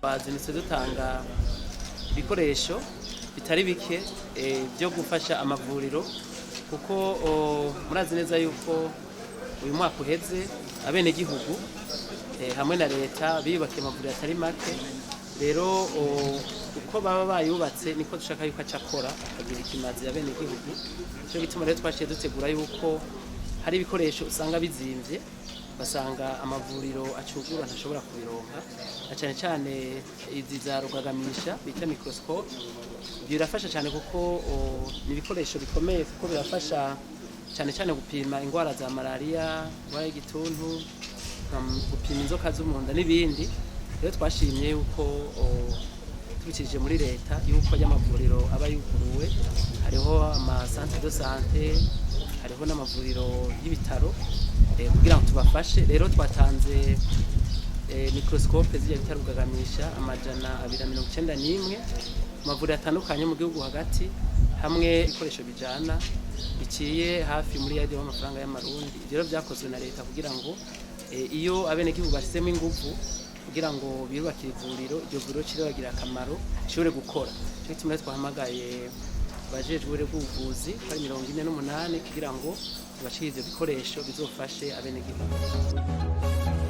Bazinitse dutanga ibikoresho bitari bike byo gufasha amavuriro kuko murazi neza yuko uyu mwaka uheze abene gihugu hamwe na leta biyubakiye amavuriro atari make. Rero uko baba bayubatse niko dushaka yuko acakora akagira ikimazi abene gihugu. Cyo gituma rero twashiye dutegura yuko hari ibikoresho usanga bizimvye basanga amavuriro acugura ntashobora kubironka, cyane cyane izi za rugagamisha bita microscope. Birafasha cyane kuko ni ibikoresho bikomeye kuko birafasha cyane cyane gupima ingwara za malaria, ingwara y'igituntu, gupima inzoka zo mu nda n'ibindi. Rero twashimye yuko tubikije muri leta yuko y'amavuriro aba yuguruwe, hariho ama centre de santé, hariho n'amavuriro y'ibitaro kugira ngo tubafashe. Rero twatanze microscope z'ibyo bita rugagamisha 291 amavuriro atandukanye mu gihugu hagati, hamwe ibikoresho bijana biciye hafi muri yadi y'amafaranga y'amarundi. Rero byakozwe na leta kugira ngo iyo abene gihugu bashyizemo ingufu kugira ngo birubakire ivuriro, iryo vuriro cyo bagira akamaro cyo gukora. Cyo gituma twahamagaye abajejwe bw'ubuvuzi kuri 48 kugira ngo tubashirize ibikoresho bizofashe abene gihugu.